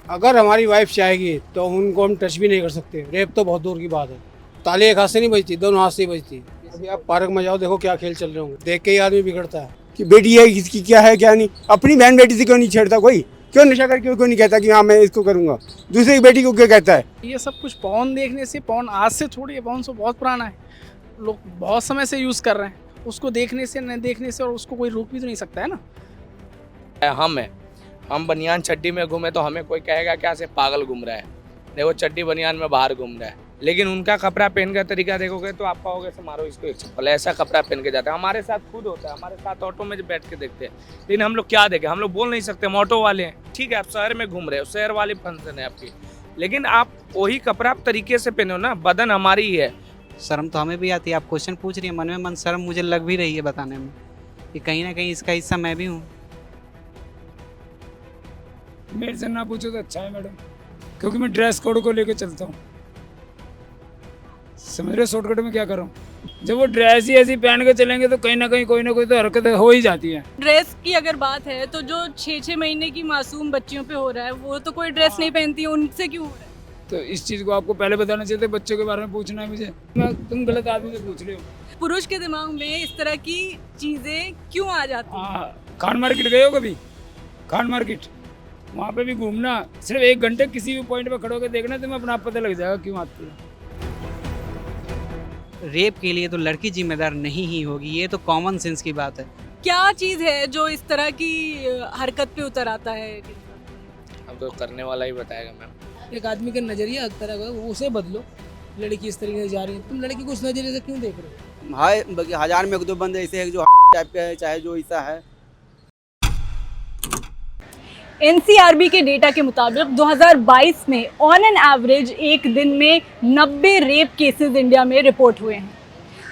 अगर हमारी वाइफ चाहेगी तो उनको हम टच भी नहीं कर सकते। रेप तो बहुत दूर की बात है। ताली एक हाथ से नहीं बजती, दोनों हाथ से ही बजती। अभी आप पार्क में जाओ, देखो क्या खेल चल रहे होंगे, देख के ही आदमी बिगड़ता है कि बेटी है किसकी, क्या है क्या नहीं। अपनी बहन बेटी से क्यों नहीं छेड़ता कोई? क्यों नशा करके क्यों नहीं कहता कि हाँ मैं इसको करूंगा? दूसरी की बेटी को क्यों कहता है? ये सब कुछ पॉर्न देखने से, पॉर्न आज से थोड़ी है, पॉर्न तो बहुत पुराना है, लोग बहुत समय से यूज़ कर रहे हैं। उसको देखने से, न देखने से, और उसको कोई रोक भी तो नहीं सकता है ना। हम बनियान चड्डी में घूमे तो हमें कोई कहेगा क्या से पागल घूम रहा है, देखो चड्डी बनियान में बाहर घूम रहा है। लेकिन उनका कपड़ा पहन का तरीका देखोगे तो आप कहोगे से मारो इसको एक चप्पल, ऐसा कपड़ा पहन के जाता है। हमारे साथ खुद होता है, हमारे साथ ऑटो में बैठ के देखते हैं। लेकिन हम लोग क्या देखें, हम लोग बोल नहीं सकते, हम ऑटो वाले हैं। ठीक है, आप शहर में घूम रहे हो, शहर वाली फंक्शन है आपकी, लेकिन आप वही कपड़ा आप तरीके से पहने हो ना, बदन हमारी ही है। शर्म तो हमें भी आती है। आप क्वेश्चन पूछ रही है, मन में मन शर्म मुझे लग भी रही है बताने में कि कहीं ना कहीं इसका हिस्सा मैं भी हूँ। मेरे से ना पूछो तो अच्छा है मैडम, क्योंकि मैं ड्रेस कोड को लेकर चलता हूँ। समझ रहे शॉर्टकट में क्या करूँ? जब वो ड्रेस ही ऐसी पहन के चलेंगे तो कहीं ना कहीं कोई ना कोई तो हरकत हो ही जाती है। ड्रेस की अगर बात है तो जो 6-6 महीने की मासूम बच्चियों पे हो रहा है, वो तो कोई ड्रेस नहीं पहनती है, उनसे क्यों हो रहा है? तो इस चीज़ को आपको पहले बताना चाहिए था, बच्चों के बारे में पूछना है मुझे। तुम गलत आदमी से पूछ रहे हो। पुरुष के दिमाग में इस तरह की चीजें क्यों आ जाती हैं? हाँ, खान मार्केट गए हो कभी? खान मार्केट, वहाँ पे भी घूमना, सिर्फ 1 घंटे किसी भी पॉइंट पे खड़े होकर देखना, तुम्हें अपना आप पता लग जाएगा क्यों आती है। रेप के लिए तो लड़की जिम्मेदार नहीं ही होगी, ये तो कॉमन सेंस की बात है। क्या चीज है जो इस तरह की हरकत पे उतर आता है? अब तो करने वाला ही बताएगा मैम। एक आदमी का नज़रिया हर तरह का, उसे बदलो। लड़की इस तरीके से जा रही है, तुम लड़की को उस नज़रिए से क्यों देख रहे हो? हाय, हजार में 1-2 बंदे ऐसे हैं जो टाइप के है, चाहे जो ऐसा है। एनसीआरबी के डेटा के मुताबिक 2022 में ऑन एन एवरेज एक दिन में 90 रेप केसेस इंडिया में रिपोर्ट हुए हैं।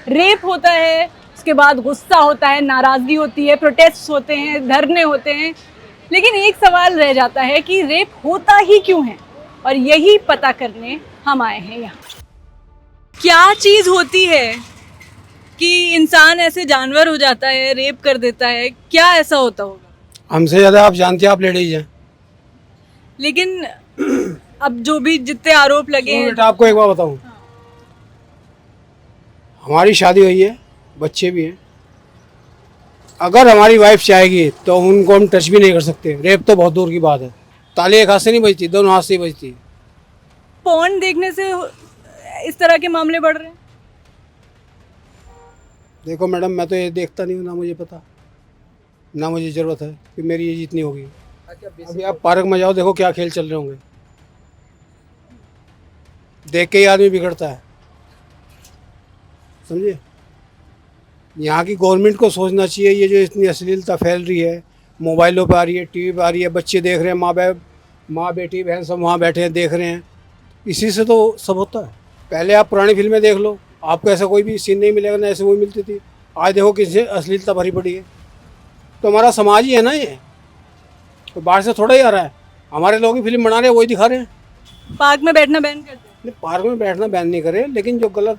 रेप होता है, उसके बाद गुस्सा होता है, नाराज़गी होती है, प्रोटेस्ट होते हैं, धरने होते हैं, लेकिन एक सवाल रह जाता है कि रेप होता ही क्यों है, और यही पता करने हम आए हैं यहाँ। क्या चीज़ होती है कि इंसान ऐसे जानवर हो जाता है, रेप कर देता है? क्या ऐसा होता होगा? हमसे ज़्यादा आप जानते हैं, आप लेडीज हैं। लेकिन अब जो भी जितने आरोप लगे हैं, बेटा आपको एक बात बताऊं, हमारी शादी हुई है, बच्चे भी हैं। अगर हमारी वाइफ चाहेगी तो उनको हम टच भी नहीं कर सकते। रेप तो बहुत दूर की बात है। ताली एक हाथ से नहीं बजती, दोनों हाथ से ही बजती। पॉर्न देखने से इस तरह के मामले बढ़ रहे हैं। देखो मैडम, मैं तो ये देखता नहीं हूँ, ना मुझे पता, ना मुझे ज़रूरत है कि मेरी एज इतनी होगी। अभी आप पार्क में जाओ, देखो क्या खेल चल रहे होंगे, देख के ही आदमी बिगड़ता है। समझे? यहाँ की गवर्नमेंट को सोचना चाहिए, ये जो इतनी अश्लीलता फैल रही है, मोबाइलों पर आ रही है, टीवी पर आ रही है, बच्चे देख रहे हैं, माँ बेटी बहन सब वहाँ बैठे हैं देख रहे हैं, इसी से तो सब होता है। पहले आप पुरानी फिल्में देख लो, आपको ऐसा कोई भी सीन नहीं मिलेगा, ना ऐसे वो मिलती थी। आज देखो किसी अश्लीलता भरी पड़ी है। तो हमारा समाज ही है ना, ये तो बाहर से थोड़ा ही आ रहा है। हमारे लोग ही फिल्म बना रहे हैं, वही दिखा रहे हैं। पार्क में बैठना बैन कर दो। नहीं, पार्क में बैठना बैन नहीं करे, लेकिन जो गलत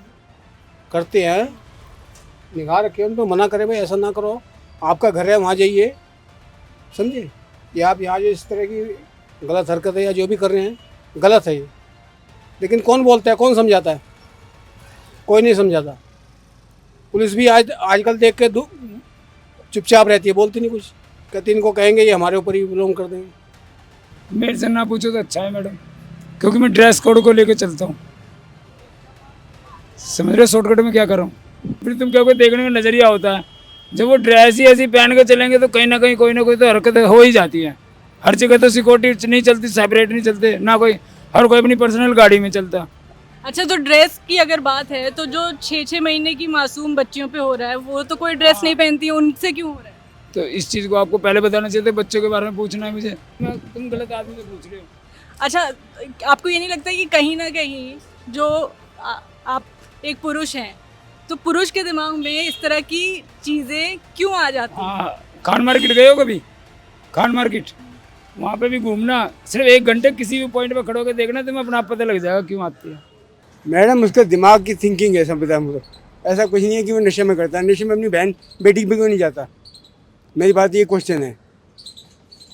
करते हैं निगाह रखे, उनको मना करे, भाई ऐसा ना करो, आपका घर है वहाँ जाइए। समझे? या आप यहाँ जो इस तरह की गलत हरकत है या जो भी कर रहे हैं गलत है ये, लेकिन कौन बोलता है, कौन समझाता है? कोई नहीं समझाता। पुलिस भी आजकल देख के चुपचाप रहती है, बोलती नहीं कुछ, कहती इनको कहेंगे ये हमारे ऊपर ही बिलोंग कर देंगे। मेरे से ना पूछो तो अच्छा है मैडम, क्योंकि मैं ड्रेस कोड को लेकर चलता हूँ। समझ रहे शॉर्टकट में क्या करूँ? फिर तुम क्या, कोई देखने का नज़रिया होता है। जब वो ड्रेस ही ऐसी पहन के चलेंगे तो कहीं ना कहीं कोई ना कोई तो हरकत हो ही जाती है। हर जगह तो सिक्योरिटी नहीं चलती, सेपरेट नहीं चलते ना, कोई हर कोई अपनी पर्सनल गाड़ी में चलता। अच्छा, तो ड्रेस की अगर बात है तो जो 6-6 महीने की मासूम बच्चियों पे हो रहा है, वो तो कोई ड्रेस नहीं पहनती है, उनसे क्यों हो रहा है? तो इस चीज़ को आपको पहले बताना चाहिए था, बच्चों के बारे में पूछना है मुझे। तुम गलत आदमी से पूछ रहे हो। अच्छा, आपको ये नहीं लगता कि कहीं ना कहीं जो आप एक पुरुष हैं, तो पुरुष के दिमाग में इस तरह की चीज़ें क्यों आ जाती हैं? हाँ, खान मार्केट गए हो कभी? खान मार्केट, वहाँ पे भी घूमना, सिर्फ 1 घंटे किसी भी पॉइंट पे खड़े होकर देखना, तुम्हें अपना आप पता लग जाएगा क्यों आती है। मैडम, उसके दिमाग की थिंकिंग है, सब पता है मुझे। ऐसा कुछ नहीं है कि वो नशे में करता है। नशे में अपनी बहन बेटी पे क्यों नहीं जाता? मेरी बात ये क्वेश्चन है।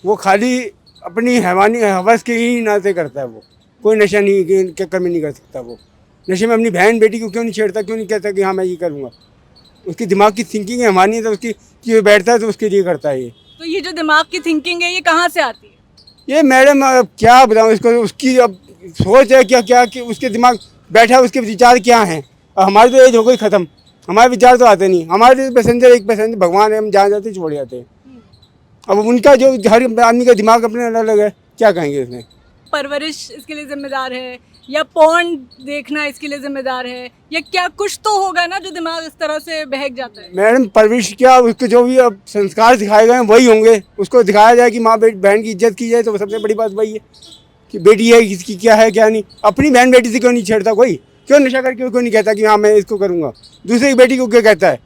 वो खाली अपनी हैवानी हवस के ही नाते करता है वो, कोई नशा नहीं के चक्कर में नहीं कर सकता वो। नशे में अपनी बहन बेटी को क्यों नहीं छेड़ता, क्यों नहीं कहता कि हाँ मैं ये करूँगा। उसकी दिमाग की थिंकिंग हैवानी है, तो उसकी कि वो बैठता है तो उसके लिए करता है ये। तो ये जो दिमाग की थिंकिंग है ये कहाँ से आती है? ये मैडम अब क्या बताऊँ इसको, उसकी अब सोच है क्या क्या कि उसके दिमाग बैठा है, उसके विचार क्या हैं। अब हमारी तो एज हो गई ख़त्म, हमारे विचार तो आते नहीं। हमारे पैसेंजर एक पैसेंजर भगवान है, हम जहाँ जाते छोड़ जाते हैं। अब उनका जो हर आदमी का दिमाग अपने अलग अलग है, क्या कहेंगे इसमें। परवरिश इसके लिए जिम्मेदार है या पॉर्न देखना इसके लिए जिम्मेदार है, या क्या कुछ तो होगा ना जो दिमाग इस तरह से बहक जाता है? मैडम परवरिश क्या, उसको जो भी अब संस्कार सिखाए गए हैं वही होंगे। उसको दिखाया जाए कि माँ बहन की इज्जत की जाए, तो सबसे बड़ी बात वही है कि बेटी है किसकी क्या है क्या नहीं। अपनी बहन बेटी से क्यों नहीं छेड़ता कोई, क्यों नशा करके क्यों नहीं कहता कि हाँ मैं इसको करूँगा, दूसरे की बेटी को क्यों कहता है।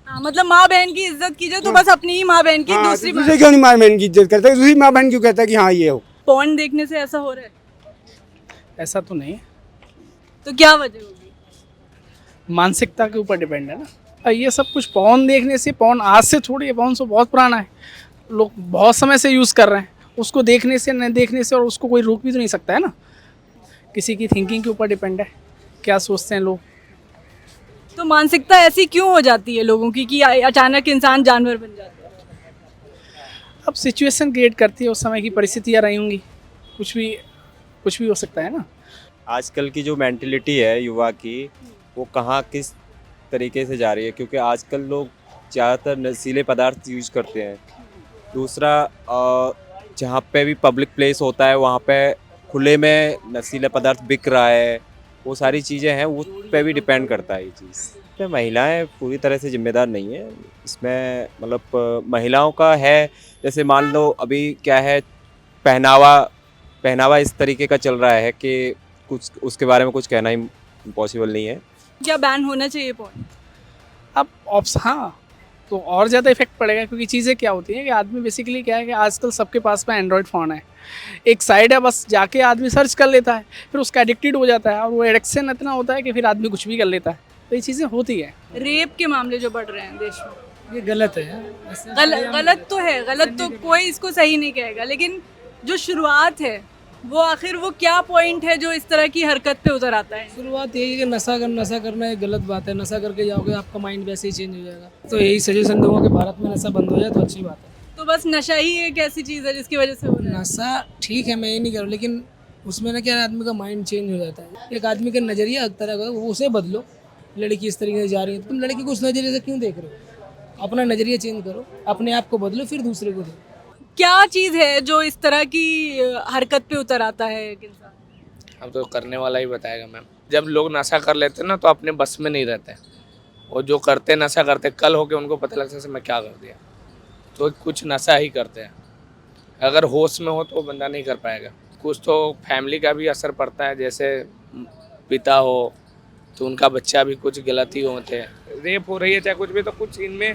हाँ, मतलब माँ बहन की इज्जत कीजिए तो बस अपनी ही माँ बहन की, हाँ, दूसरी दूसरे क्यों नहीं माँ बहन की इज्जत करता है, दूसरी माँ बहन क्यों कहता है कि हाँ ये हो। पॉर्न देखने से ऐसा हो रहा है ऐसा तो नहीं है, तो क्या वजह होगी? मानसिकता के ऊपर डिपेंड है ना। और ये सब कुछ पॉर्न देखने से, पॉर्न आज से थोड़ी है, पॉर्न तो बहुत पुराना है, लोग बहुत समय से यूज़ कर रहे हैं। उसको देखने से न देखने से और उसको कोई रोक भी तो नहीं सकता है ना। किसी की थिंकिंग के ऊपर डिपेंड है, क्या सोचते हैं लोग। तो मानसिकता ऐसी क्यों हो जाती है लोगों की कि अचानक इंसान जानवर बन जाता है? अब सिचुएशन क्रिएट करती है, उस समय की परिस्थितियाँ रही होंगी, कुछ भी हो सकता है ना। आजकल की जो मेंटलिटी है युवा की, वो कहाँ किस तरीके से जा रही है, क्योंकि आजकल लोग ज़्यादातर नशीले पदार्थ यूज करते हैं। दूसरा जहाँ पे भी पब्लिक प्लेस होता है वहाँ पे खुले में नशीला पदार्थ बिक रहा है, वो सारी चीज़ें हैं, उस पे भी डिपेंड करता है ये चीज़। इसमें महिलाएं पूरी तरह से जिम्मेदार नहीं है इसमें, मतलब महिलाओं का है। जैसे मान लो अभी क्या है, पहनावा इस तरीके का चल रहा है कि कुछ उसके बारे में कुछ कहना ही पॉसिबल नहीं है। क्या बैन होना चाहिए पॉर्न? अब हाँ, तो और ज़्यादा इफेक्ट पड़ेगा, क्योंकि चीज़ें क्या होती हैं कि आदमी बेसिकली क्या है कि आजकल सबके पास में एंड्रॉयड फ़ोन है। एक साइड है, बस जाके आदमी सर्च कर लेता है, फिर उसका एडिक्टेड हो जाता है, और वो एडिक्शन इतना होता है कि फिर आदमी कुछ भी कर लेता है। तो ये चीज़ें होती है। रेप के मामले जो बढ़ रहे हैं देश में, ये गलत है। गलत तो है, गलत तो कोई इसको सही नहीं कहेगा, लेकिन जो शुरुआत है वो आखिर वो क्या पॉइंट है जो इस तरह की हरकत पे उतर आता है? शुरुआत यही है कि नशा करना एक गलत बात है। नशा करके जाओगे आपका माइंड वैसे ही चेंज हो जाएगा। तो यही सजेशन दूंगा कि भारत में नशा बंद हो जाए तो अच्छी बात है। तो बस नशा ही एक ऐसी चीज़ है जिसकी वजह से हो रहा है? नशा ठीक है, मैं ये नहीं कर रहा, लेकिन उसमें ना क्या आदमी का माइंड चेंज हो जाता है। एक आदमी का नज़रिया एक तरह का, वो उसे बदलो। लड़की इस तरीके से जा रही है, तुम लड़की को उस नज़रिए से क्यों देख रहे हो? अपना नज़रिया चेंज करो, अपने आप को बदलो, फिर दूसरे को दो। क्या चीज़ है जो इस तरह की हरकत पे उतर आता है एक इंसान? अब तो करने वाला ही बताएगा मैम। जब लोग नशा कर लेते हैं ना तो अपने बस में नहीं रहते, और जो करते नशा करते, कल होके उनको पता लगता है मैं क्या कर दिया, तो कुछ नशा ही करते हैं। अगर होश में हो तो बंदा नहीं कर पाएगा। कुछ तो फैमिली का भी असर पड़ता है, जैसे पिता हो तो उनका बच्चा भी कुछ गलती होते हैं। रेप हो रही है चाहे कुछ भी, तो कुछ इनमें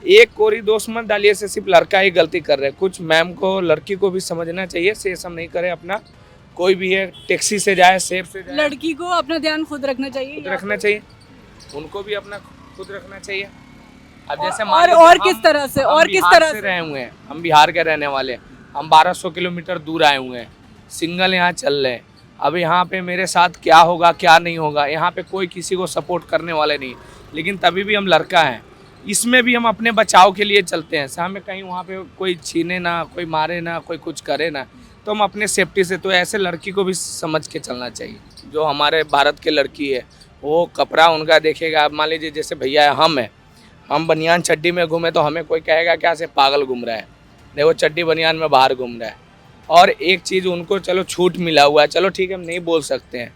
एक कोरी दोष मत डालिए से सिर्फ लड़का ही गलती कर रहे हैं। कुछ मैम को, लड़की को भी समझना चाहिए, से सब नहीं करे अपना। कोई भी है टैक्सी से जाए, सेफ से जाए, लड़की को अपना ध्यान खुद रखना चाहिए, खुद रखना चाहिए, उनको भी अपना खुद रखना चाहिए। अब जैसे और किस तरह से, और किस तरह से रहे हुए हैं, हम बिहार के रहने वाले हैं, हम 1200 किलोमीटर दूर आए हुए हैं, सिंगल यहाँ चल रहे हैं। अब यहाँ पे मेरे साथ क्या होगा क्या नहीं होगा, यहाँ पे कोई किसी को सपोर्ट करने वाले नहीं, लेकिन तभी भी हम लड़का हैं। इसमें भी हम अपने बचाव के लिए चलते हैं। हमें कहीं वहाँ पे कोई छीने ना, कोई मारे ना, कोई कुछ करे ना, तो हम अपने सेफ्टी से, तो ऐसे लड़की को भी समझ के चलना चाहिए। जो हमारे भारत के लड़की है वो कपड़ा उनका देखेगा। अब मान लीजिए जैसे भैया है, हम बनियान चड्डी में घूमे तो हमें कोई कहेगा क्या से पागल घूम रहा है, नहीं वो चड्डी बनियान में बाहर घूम रहा है। और एक चीज़ उनको चलो छूट मिला हुआ है, चलो ठीक है हम नहीं बोल सकते हैं,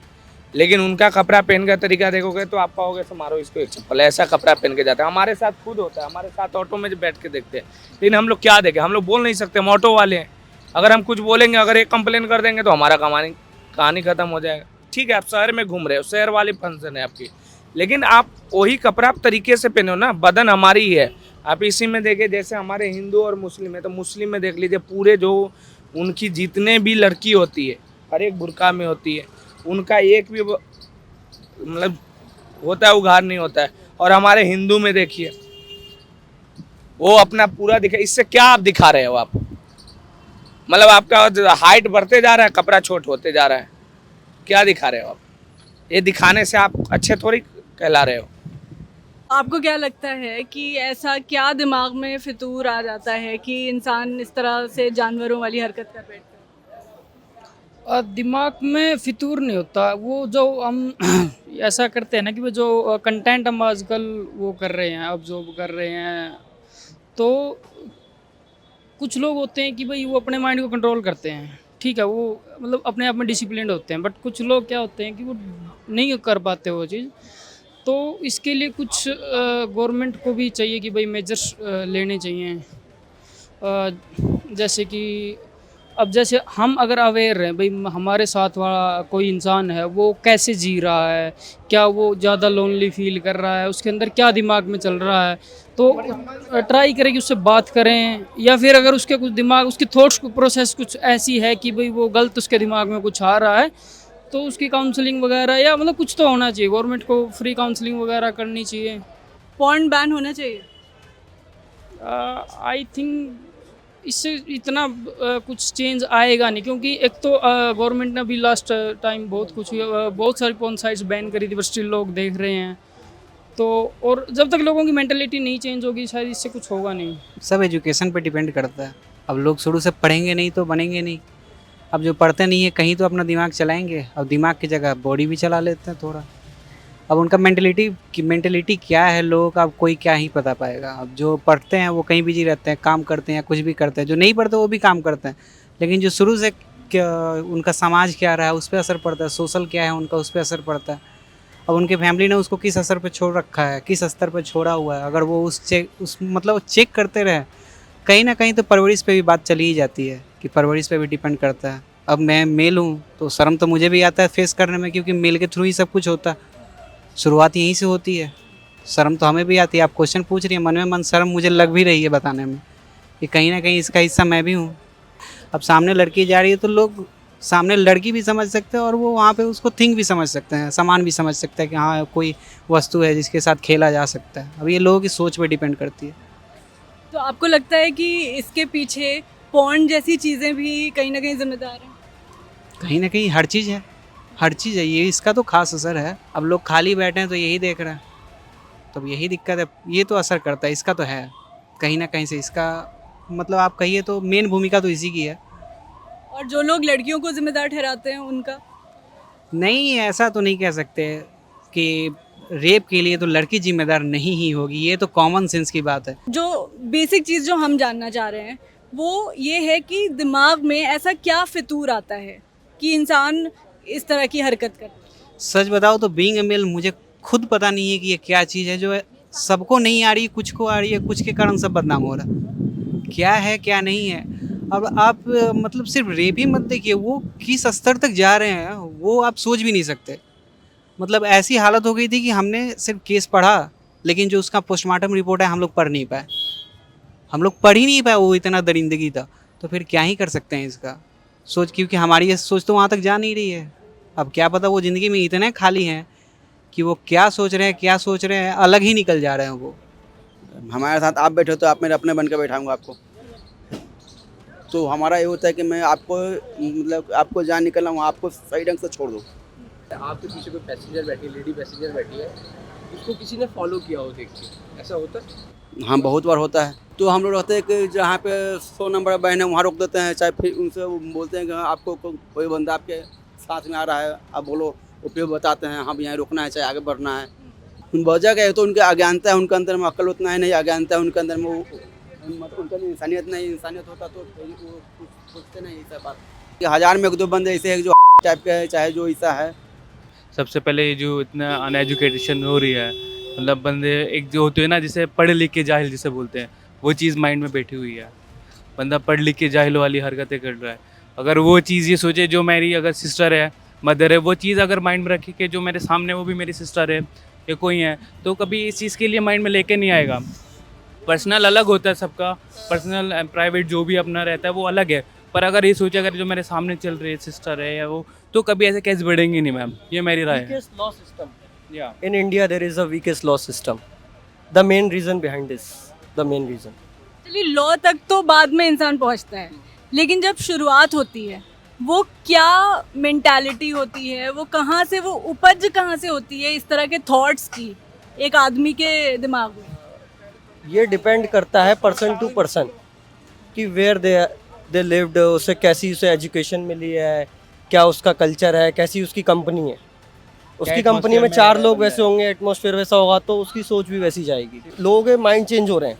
लेकिन उनका कपड़ा पहन का तरीका देखोगे तो आप कहोगे तो मारो इसको एक चप्पल, ऐसा कपड़ा पहन के जाता है। हमारे साथ खुद होता है, हमारे साथ ऑटो में बैठ के देखते हैं, लेकिन हम लोग क्या देखें, हम लोग बोल नहीं सकते, हम ऑटो वाले हैं। अगर हम कुछ बोलेंगे, अगर एक कंप्लेन कर देंगे तो हमारा कहानी ख़त्म हो जाएगा। ठीक है आप शहर में घूम रहे हो, शहर वाली फंक्शन है आपकी, लेकिन आप वही कपड़ा तरीके से पहनो ना, बदन हमारी ही है। आप इसी में देखें, जैसे हमारे हिंदू और मुस्लिम है, तो मुस्लिम में देख लीजिए पूरे जो उनकी जितने भी लड़की होती है हर एक बुर्का में होती है, उनका एक भी मतलब होता है उघार नहीं होता है। और हमारे हिंदू में देखिए वो अपना पूरा दिखा, इससे क्या आप दिखा रहे हो आप? मतलब आपका हाइट बढ़ते जा रहा है, कपड़ा छोट होते जा रहा है। क्या दिखा रहे हो आप? ये दिखाने से आप अच्छे थोड़ी कहला रहे हो। आपको क्या लगता है कि ऐसा क्या दिमाग में फितूर आ जाता है कि इंसान इस तरह से जानवरों वाली हरकत कर बैठता है? दिमाग में फितूर नहीं होता, वो जो हम ऐसा करते हैं ना कि वो जो कंटेंट हम आजकल वो कर रहे हैं, ऑब्जर्व कर रहे हैं, तो कुछ लोग होते हैं कि भाई वो अपने माइंड को कंट्रोल करते हैं, ठीक है, वो मतलब अपने आप में डिसिप्लिन्ड होते हैं, बट कुछ लोग क्या होते हैं कि वो नहीं कर पाते वो चीज़। तो इसके लिए कुछ गवर्नमेंट को भी चाहिए कि भाई मेजर्स लेने चाहिए। जैसे कि अब जैसे हम अगर अवेयर हैं भाई हमारे साथ वाला कोई इंसान है वो कैसे जी रहा है, क्या वो ज़्यादा लोनली फील कर रहा है, उसके अंदर क्या दिमाग में चल रहा है, तो ट्राई करें कि उससे बात करें। या फिर अगर उसके कुछ दिमाग उसकी थॉट्स प्रोसेस कुछ ऐसी है कि भाई वो गलत उसके दिमाग में कुछ आ रहा है, तो उसकी काउंसलिंग वगैरह या मतलब कुछ तो होना चाहिए, गवर्नमेंट को फ्री काउंसलिंग वगैरह करनी चाहिए। पॉर्न बैन होना चाहिए। आई थिंक इससे इतना कुछ चेंज आएगा नहीं, क्योंकि एक तो गवर्नमेंट ने अभी लास्ट टाइम बहुत कुछ बहुत सारी पॉर्न साइट्स बैन करी थी, बट स्टिल लोग देख रहे हैं। तो और जब तक लोगों की मेंटालिटी नहीं चेंज होगी शायद इससे कुछ होगा नहीं। सब एजुकेशन पे डिपेंड करता है। अब लोग शुरू से पढ़ेंगे नहीं तो बनेंगे नहीं। अब जो पढ़ते नहीं है कहीं तो अपना दिमाग चलाएंगे, अब दिमाग की जगह बॉडी भी चला लेते हैं थोड़ा। अब उनका मेंटेलिटी क्या है लोगों का, अब कोई क्या ही पता पाएगा। अब जो पढ़ते हैं वो कहीं बिजी रहते हैं, काम करते हैं या कुछ भी करते हैं, जो नहीं पढ़ते वो भी काम करते हैं, लेकिन जो शुरू से उनका समाज क्या रहा है उस पर असर पड़ता है, सोशल क्या है उनका उस पर असर पड़ता है। अब उनके फैमिली ने उसको किस असर पर छोड़ रखा है, किस स्तर पर छोड़ा हुआ है, अगर वो उस मतलब चेक करते रहे, कहीं ना कहीं तो परवरिश पे भी बात चली ही जाती है कि परवरिश पे भी डिपेंड करता है। अब मैं मेल हूँ तो शर्म तो मुझे भी आता है फेस करने में, क्योंकि मेल के थ्रू ही सब कुछ होता है, शुरुआत यहीं से होती है। शर्म तो हमें भी आती है। आप क्वेश्चन पूछ रही हैं, मन में मन शर्म मुझे लग भी रही है बताने में कि कहीं ना कहीं इसका हिस्सा मैं भी हूँ। अब सामने लड़की जा रही है तो लोग सामने लड़की भी समझ सकते हैं और वो वहाँ पे उसको थिंग भी समझ सकते हैं, सामान भी समझ सकते हैं कि हाँ कोई वस्तु है जिसके साथ खेला जा सकता है। अब ये लोगों की सोच पे डिपेंड करती है। तो आपको लगता है कि इसके पीछे पॉर्न जैसी चीज़ें भी कहीं ना कहीं जिम्मेदार हैं? कहीं ना कहीं हर चीज़ है, हर चीज़ है, ये इसका तो खास असर है। अब लोग खाली बैठे हैं तो यही देख रहे हैं, तो यही दिक्कत है, ये तो असर करता है, इसका तो है कहीं ना कहीं से। इसका मतलब आप कहिए तो मेन भूमिका तो इसी की है। और जो लोग लड़कियों को जिम्मेदार ठहराते हैं उनका? नहीं, ऐसा तो नहीं कह सकते कि रेप के लिए तो लड़की जिम्मेदार नहीं ही होगी, ये तो कॉमन सेंस की बात है। जो बेसिक चीज़ जो हम जानना चाह रहे हैं वो ये है कि दिमाग में ऐसा क्या फितूर आता है कि इंसान इस तरह की हरकत करता है? सच बताओ तो बीइंग अ मेल मुझे खुद पता नहीं है कि ये क्या चीज़ है जो है, सबको नहीं आ रही, कुछ को आ रही है, कुछ के कारण सब बदनाम हो रहा है। क्या है क्या नहीं है। अब आप मतलब सिर्फ रेप ही मत देखिए, वो किस स्तर तक जा रहे हैं वो आप सोच भी नहीं सकते। मतलब ऐसी हालत हो गई थी कि हमने सिर्फ केस पढ़ा, लेकिन जो उसका पोस्टमार्टम रिपोर्ट है हम लोग पढ़ नहीं पाए, हम लोग पढ़ ही नहीं पाए, वो इतना दरिंदगी था। तो फिर क्या ही कर सकते हैं इसका सोच, क्योंकि हमारी ये सोच तो वहाँ तक जा नहीं रही है। अब क्या पता वो ज़िंदगी में इतने खाली हैं कि वो क्या सोच रहे हैं अलग ही निकल जा रहे हैं वो। हमारे साथ आप बैठे हो तो आप मेरे अपने बन के बैठाऊंगा आपको। तो हमारा ये होता है कि मैं आपको मतलब आपको जहाँ निकलना हूँ आपको सही ढंग से छोड़ दूँ। आपके पीछे कोई पैसेंजर बैठी, लेडी पैसेंजर बैठी है, उसको किसी ने फॉलो किया हो देख के, ऐसा होता है? हाँ, बहुत बार होता है। तो हम लोग रहते हैं कि जहाँ पे 100 नंबर बहन है वहाँ रोक देते हैं, चाहे फिर उनसे बोलते हैं कि आपको कोई बंदा आपके साथ में आ रहा है, आप बोलो, उपयोग बताते हैं हम यहाँ रुकना है चाहे आगे बढ़ना है। वजह क्या है तो उनके अज्ञानता है, उनके अंदर में अक्ल उतना है नहीं, अज्ञानता है उनके अंदर में, मतलब उनके अंदर इंसानियत नहीं। इंसानियत होता तो वो सोचते नहीं ये सब बात कि 1000 में 1-2 बंदे ऐसे हैं जो टाइप के है, चाहे जो ऐसा है। सबसे पहले जो इतना अनएजुकेशन हो रही है, मतलब बंदे एक जो होते हैं ना जिसे पढ़ लिख के जाहिल जिसे बोलते हैं, वो चीज़ माइंड में बैठी हुई है। बंदा पढ़ लिख के जाहिल वाली हरकतें कर रहा है। अगर वो चीज़ ये सोचे जो मेरी अगर सिस्टर है, मदर है, वो चीज़ अगर माइंड में रखे कि जो मेरे सामने वो भी मेरी सिस्टर है या कोई है, तो कभी इस चीज़ के लिए माइंड में लेके नहीं आएगा। पर्सनल अलग होता है सबका, पर्सनल प्राइवेट जो भी अपना रहता है वो अलग है। पर अगर ये सोचे अगर जो मेरे सामने चल रही है सिस्टर है या वो, तो कभी ऐसे केस बढ़ेंगे नहीं मैम, ये मेरी राय है। Weakest law system. In India, there is a weakest law system. The main reason behind this, the main reason. चलिए लॉ तक तो बाद में इंसान पहुंचता है, लेकिन जब शुरुआत होती है वो क्या मेंटालिटी होती है, वो कहाँ से, वो उपज कहाँ से होती है इस तरह के थॉट्स की एक आदमी के दिमाग में? ये डिपेंड करता है पर्सन टू पर्सन कि वेयर दे लिव्ड, उसे कैसी उसे एजुकेशन मिली है, क्या उसका कल्चर है, कैसी उसकी कंपनी है। उसकी कंपनी में 4 लोग वैसे होंगे, एटमॉस्फेयर वैसा होगा, तो उसकी सोच भी वैसी जाएगी। लोगों के माइंड चेंज हो रहे हैं,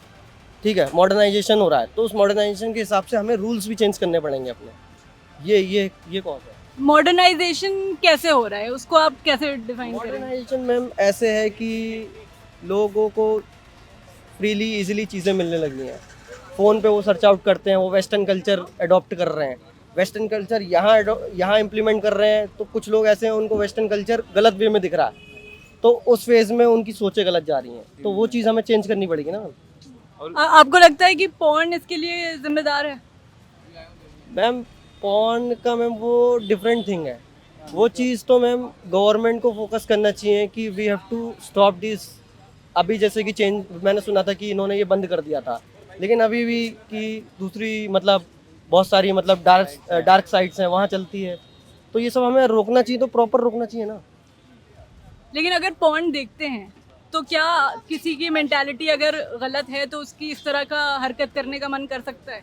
ठीक है, मॉडर्नाइजेशन हो रहा है, तो उस मॉडर्नाइजेशन के हिसाब से हमें रूल्स भी चेंज करने पड़ेंगे अपने। ये कौन सा है? मॉडर्नाइजेशन कैसे हो रहा है, उसको आप कैसे डिफाइन करें? मॉडर्नाइजेशन मैम ऐसे है कि लोगों को फ्रीली इजीली चीज़ें मिलने लगी हैं। फ़ोन पे वो सर्च आउट करते हैं, वो वेस्टर्न कल्चर अडॉप्ट कर रहे हैं, वेस्टर्न कल्चर यहाँ इम्प्लीमेंट कर रहे हैं। तो कुछ लोग ऐसे हैं उनको वेस्टर्न कल्चर गलत वे में दिख रहा है, तो उस फेज़ में उनकी सोचें गलत जा रही हैं, तो वो चीज़ हमें चेंज करनी पड़ेगी ना। आपको लगता है कि पॉर्न इसके लिए जिम्मेदार है? मैम पॉर्न का मैम वो डिफरेंट थिंग है, वो चीज़ तो मैम गवर्नमेंट को फोकस करना चाहिए कि we have to stop this. अभी जैसे कि चेंज मैंने सुना था कि इन्होंने ये बंद कर दिया था, लेकिन अभी भी कि दूसरी मतलब बहुत सारी मतलब डार्क साइड्स हैं वहाँ चलती है, तो ये सब हमें रोकना चाहिए, तो प्रॉपर रोकना चाहिए ना। लेकिन अगर पॉर्न देखते हैं तो क्या किसी की मेंटालिटी अगर गलत है तो उसकी इस तरह का हरकत करने का मन कर सकता है?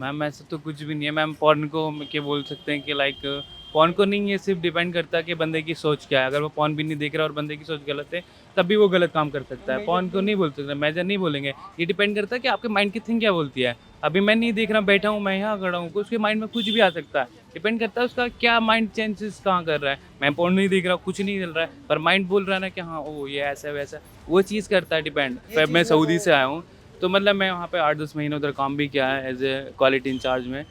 मैम ऐसा तो कुछ भी नहीं है मैम। पॉर्न को हम क्या बोल सकते हैं कि लाइक पॉर्न को नहीं, ये सिर्फ डिपेंड करता है कि बंदे की सोच क्या है। अगर वो पॉर्न भी नहीं देख रहा और बंदे की सोच गलत है तब भी वो गलत काम कर सकता है। पॉर्न को नहीं बोल सकते, मेजर नहीं बोलेंगे। ये डिपेंड करता है कि आपके माइंड की थिंक क्या बोलती है। अभी मैं नहीं देख रहा, बैठा हूँ, मैं यहाँ खड़ा हूँ, उसके माइंड में कुछ भी आ सकता है। डिपेंड करता है उसका क्या माइंड चेंजेस कहाँ कर रहा है। मैं पॉर्न नहीं देख रहा, कुछ नहीं चल रहा है, पर माइंड बोल रहा है ना कि हाँ ओ ये ऐसा वैसा, वो चीज़ करता है डिपेंड। फिर मैं सऊदी से आया हूँ, तो मतलब मैं वहाँ पे 8-10 महीने उधर काम भी किया है एज ए क्वालिटी इंचार्ज में।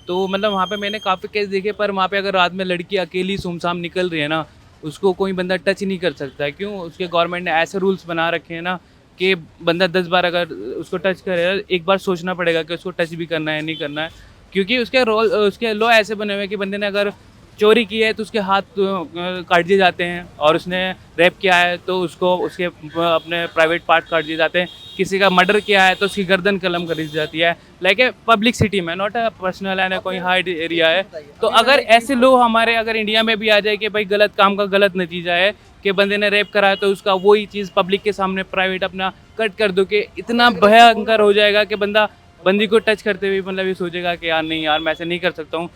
तो मतलब वहाँ पे मैंने काफ़ी केस देखे, पर वहाँ पे अगर रात में लड़की अकेली सुमसाम निकल रही है ना, उसको कोई बंदा टच नहीं कर सकता है। क्यों? उसके गवर्नमेंट ने ऐसे रूल्स बना रखे हैं ना कि बंदा 10 बार अगर उसको टच करे, एक बार सोचना पड़ेगा कि उसको टच भी करना है नहीं करना है। क्योंकि उसके लॉ ऐसे बने हुए हैं कि बंदे ने अगर चोरी की है तो उसके हाथ काट दिए जाते हैं, और उसने रेप किया है तो उसको उसके अपने प्राइवेट पार्ट काट दिए जाते हैं। किसी का मर्डर किया है तो उसकी गर्दन कलम कर दी जाती है। लाइक ए पब्लिक सिटी में, नॉट अ पर्सनल है ना कोई हाइड एरिया है। तो अगर ऐसे लोग हमारे अगर इंडिया में भी आ जाए कि भाई गलत काम का गलत नतीजा है कि बंदे ने रेप करा है, तो उसका वही चीज़ पब्लिक के सामने प्राइवेट अपना कट कर दो, कि इतना भयंकर हो जाएगा कि बंदी को टच करते हुए मतलब ये सोचेगा कि यार नहीं यार मैं ऐसे नहीं कर सकता हूँ,